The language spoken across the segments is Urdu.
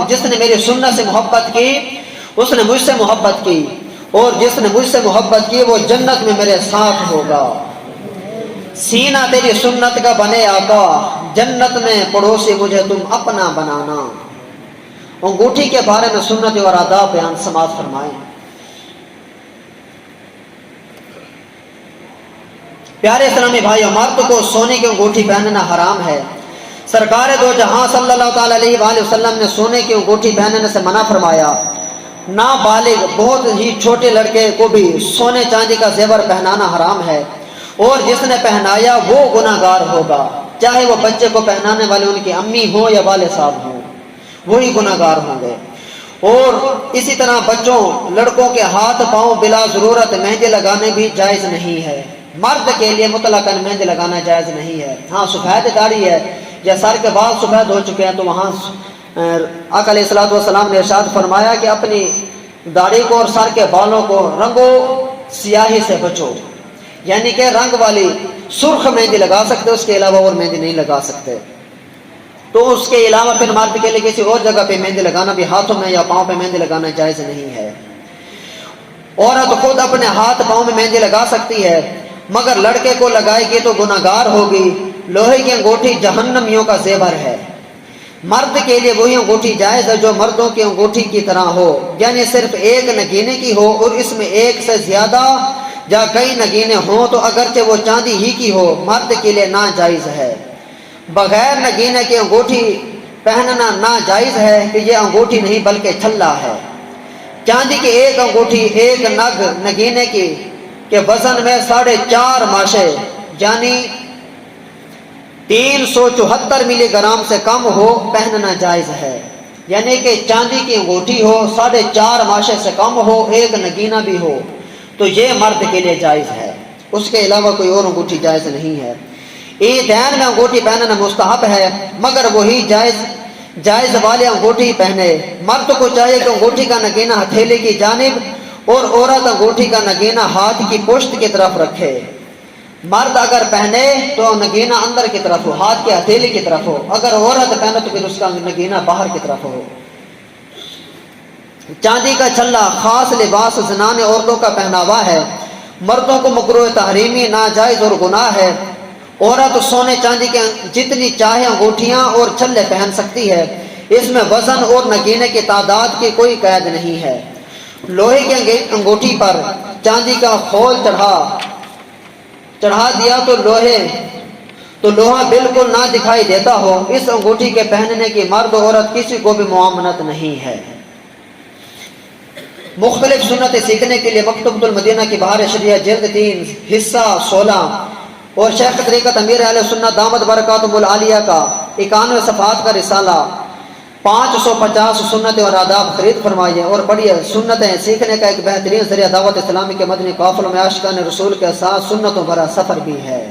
جس نے میری سنت سے محبت کی اس نے مجھ سے محبت کی، اور جس نے مجھ سے محبت کی وہ جنت میں میرے ساتھ ہوگا۔ سینہ تیری سنت کا بنے آقا، جنت میں پڑوسی مجھے تم اپنا بنانا۔ انگوٹھی کے بارے میں سنت اور آداب بیان سماعت فرمائیں۔ پیارے اسلامی بھائیو، مرد کو سونے کی انگوٹھی پہننا حرام ہے۔ سرکار دو جہاں صلی اللہ تعالی علیہ وآلہ وسلم نے سونے کی انگوٹھی پہننے سے منع فرمایا۔ نابالغ بہت ہی چھوٹے لڑکے کو بھی سونے چاندی کا زیور پہنانا حرام ہے، اور جس نے پہنایا وہ گناہگار ہوگا، چاہے وہ بچے کو پہنانے والے ان کی امی ہوں یا والد صاحب ہوں، وہی گناہگار ہوں گے۔ اور اسی طرح بچوں لڑکوں کے ہاتھ پاؤں بلا ضرورت مہندی لگانے بھی جائز نہیں ہے۔ مرد کے لیے مطلقاً مہندی لگانا جائز نہیں ہے۔ ہاں سفید داڑھی ہے یا سر کے بال سفید ہو چکے ہیں تو وہاں آقا علیہ الصلوۃ والسلام نے ارشاد فرمایا کہ اپنی داڑھی کو اور سر کے بالوں کو رنگو سیاہی سے بچو، یعنی کہ رنگ والی سرخ مہندی لگا سکتے، اس کے علاوہ اور مہندی نہیں لگا سکتے۔ تو اس کے علاوہ پھر مرد کے لیے کسی اور جگہ پہ مہندی لگانا بھی، ہاتھوں میں یا پاؤں پہ مہندی لگانا جائز نہیں ہے۔ عورت خود اپنے ہاتھ پاؤں میں مہندی لگا سکتی ہے، مگر لڑکے کو لگائے گی تو گناہگار ہوگی۔ لوہے کی انگوٹھی جہنمیوں کا زیور ہے۔ مرد کے لیے وہی انگوٹھی جائز ہے جو مردوں کی انگوٹھی کی طرح ہو، یعنی صرف ایک نگینے کی ہو اور اس میں ایک سے زیادہ یا کئی نگینے ہوں تو اگرچہ وہ چاندی ہی کی ہو مرد کے لیے ناجائز ہے۔ بغیر نگینے کی انگوٹھی پہننا ناجائز ہے کہ یہ انگوٹھی نہیں بلکہ چھلا ہے۔ چاندی کی ایک انگوٹھی ایک نگ نگینے کی کہ وزن میں 4.5 ماشے یعنی 374 ملی گرام سے کم ہو پہننا جائز ہے، یعنی کہ چاندی کی انگوٹھی ہو 4.5 ماشے سے کم ہو، ایک نگینہ بھی ہو تو یہ مرد کے لیے جائز ہے، اس کے علاوہ کوئی اور انگوٹھی جائز نہیں ہے۔ عیدین میں انگوٹھی پہننا مستحب ہے، مگر وہی جائز والے انگوٹھی پہنے۔ مرد کو چاہیے کہ انگوٹھی کا نگینہ ہتھیلی کی جانب اور عورت انگوٹھی کا نگینہ ہاتھ کی پشت کی طرف رکھے۔ مرد اگر پہنے تو نگینہ اندر کی طرف ہو، ہاتھ کے ہتھیلی کی طرف ہو، اگر عورت پہنے تو پھر اس کا نگینہ باہر کی طرف ہو۔ چاندی کا چھلا خاص لباس زنان عورتوں کا پہناوا ہے، مردوں کو مکروہ تحریمی ناجائز اور گناہ ہے۔ عورت سونے چاندی کے جتنی چاہے انگوٹھیاں اور چھلے پہن سکتی ہے، اس میں وزن اور نگینے کی تعداد کی کوئی قید نہیں ہے۔ لوہے کی انگوٹھی پر چاندی کا خول چڑھا دیا تو لوہا بالکل نہ دکھائی دیتا ہو، اس انگوٹھی کے پہننے کی مرد عورت کسی کو بھی ممانعت نہیں ہے۔ مختلف سنتیں سیکھنے کے لیے مکتبۃ المدینہ کی بہار شریعہ جلد 3 حصہ 16 اور شیخ طریقت امیر اہل سنت دامت برکاتہم العالیہ کا 91 صفحات کا رسالہ 550 سنتیں اور آداب خرید فرمائیے اور پڑھیے۔ سنتیں سیکھنے کا ایک بہترین ذریعہ دعوت اسلامی کے مدنی قافلوں میں عاشقان رسول کے ساتھ سنتوں بھرا سفر بھی ہے۔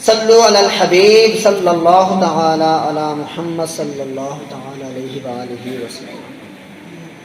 صلو علی الحبیب صلی اللہ تعالی علی محمد صلی اللہ تعالی علیہ وآلہ وسلم۔